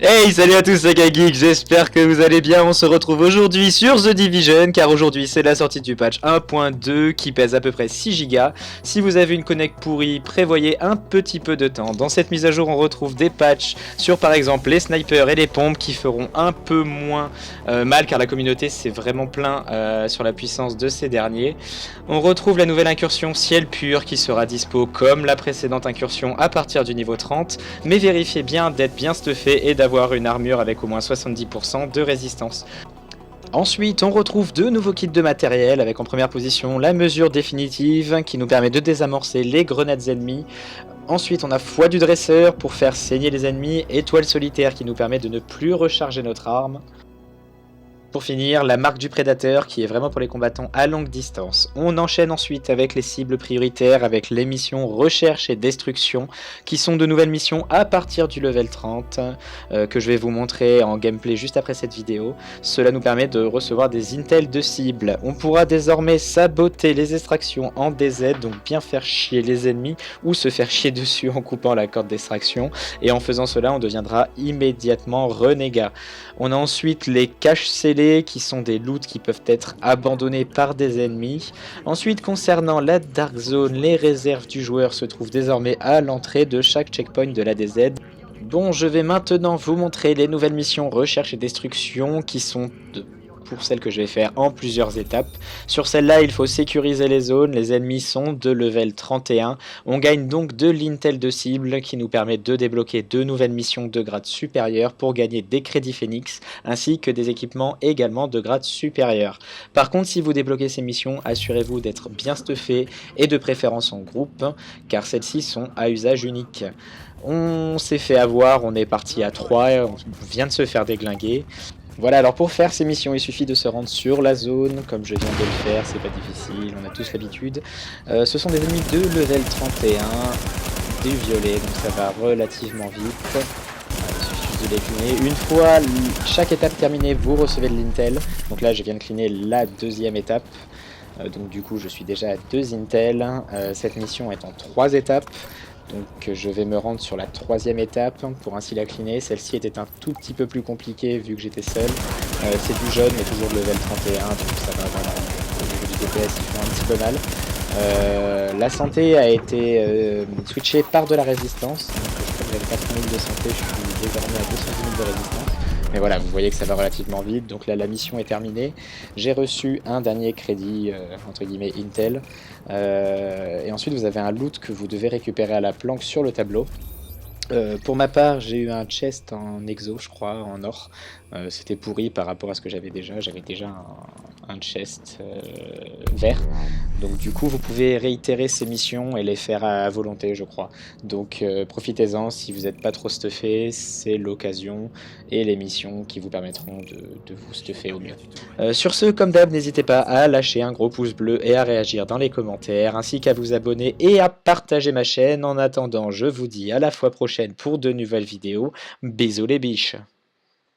Hey, salut à tous, c'est Kaggeek, j'espère que vous allez bien. On se retrouve aujourd'hui sur The Division, car aujourd'hui c'est la sortie du patch 1.2 qui pèse à peu près 6 Go. Si vous avez une connect pourrie, prévoyez un petit peu de temps. Dans cette mise à jour, on retrouve des patchs sur par exemple les snipers et les pompes qui feront un peu moins mal, car la communauté s'est vraiment plaint sur la puissance de ces derniers. On retrouve la nouvelle incursion Ciel Pur qui sera dispo comme la précédente incursion à partir du niveau 30, mais vérifiez bien d'être bien stuffé et d'avoir une armure avec au moins 70% de résistance. Ensuite, on retrouve deux nouveaux kits de matériel avec en première position la mesure définitive qui nous permet de désamorcer les grenades ennemies. Ensuite, on a foi du dresseur pour faire saigner les ennemis, étoile solitaire qui nous permet de ne plus recharger notre arme. Pour finir, la marque du prédateur qui est vraiment pour les combattants à longue distance. On enchaîne ensuite avec les cibles prioritaires avec les missions recherche et destruction qui sont de nouvelles missions à partir du level 30 que je vais vous montrer en gameplay juste après cette vidéo. Cela nous permet de recevoir des intels de cibles. On pourra désormais saboter les extractions en DZ, donc bien faire chier les ennemis ou se faire chier dessus en coupant la corde d'extraction, et en faisant cela on deviendra immédiatement renégat. On a ensuite les caches scellés qui sont des loots qui peuvent être abandonnés par des ennemis. Ensuite, concernant la Dark Zone, les réserves du joueur se trouvent désormais à l'entrée de chaque checkpoint de la DZ. Bon, je vais maintenant vous montrer les nouvelles missions recherche et destruction qui sont pour celles que je vais faire en plusieurs étapes. Sur celle-là, il faut sécuriser les zones, les ennemis sont de level 31. On gagne donc de l'intel de cible qui nous permet de débloquer deux nouvelles missions de grade supérieur pour gagner des crédits Phoenix ainsi que des équipements également de grade supérieur. Par contre, si vous débloquez ces missions, assurez-vous d'être bien stuffé et de préférence en groupe car celles-ci sont à usage unique. On s'est fait avoir, on est parti à 3, on vient de se faire déglinguer. Voilà, alors pour faire ces missions, il suffit de se rendre sur la zone, comme je viens de le faire, c'est pas difficile, on a tous l'habitude. Ce sont des ennemis de level 31, des violets, donc ça va relativement vite. Il suffit juste de les cleaner. Une fois chaque étape terminée, vous recevez de l'intel. Donc là, je viens de cleaner la deuxième étape. Donc du coup, je suis déjà à 2 intels. Cette mission est en 3 étapes. Donc je vais me rendre sur la troisième étape pour ainsi la cleaner. Celle-ci était un tout petit peu plus compliquée vu que j'étais seul. C'est du jeune mais toujours de level 31, donc ça va vraiment au niveau du DPS ils font un petit peu mal. La santé a été switchée par de la résistance. Donc je crois que j'avais 80 000 de santé, je suis désormais à 210 000 de résistance. Mais voilà, vous voyez que ça va relativement vite, donc là la mission est terminée. J'ai reçu un dernier crédit, entre guillemets, Intel. Et ensuite vous avez un loot que vous devez récupérer à la planque sur le tableau. Pour ma part, j'ai eu un chest en exo, je crois, en or. C'était pourri par rapport à ce que j'avais déjà. J'avais déjà un chest vert. Donc du coup, vous pouvez réitérer ces missions et les faire à volonté, je crois. Donc profitez-en, si vous n'êtes pas trop stuffé, c'est l'occasion et les missions qui vous permettront de vous stuffer au mieux. Sur ce, comme d'hab, n'hésitez pas à lâcher un gros pouce bleu et à réagir dans les commentaires, ainsi qu'à vous abonner et à partager ma chaîne. En attendant, je vous dis à la fois prochaine pour de nouvelles vidéos. Bisous les biches.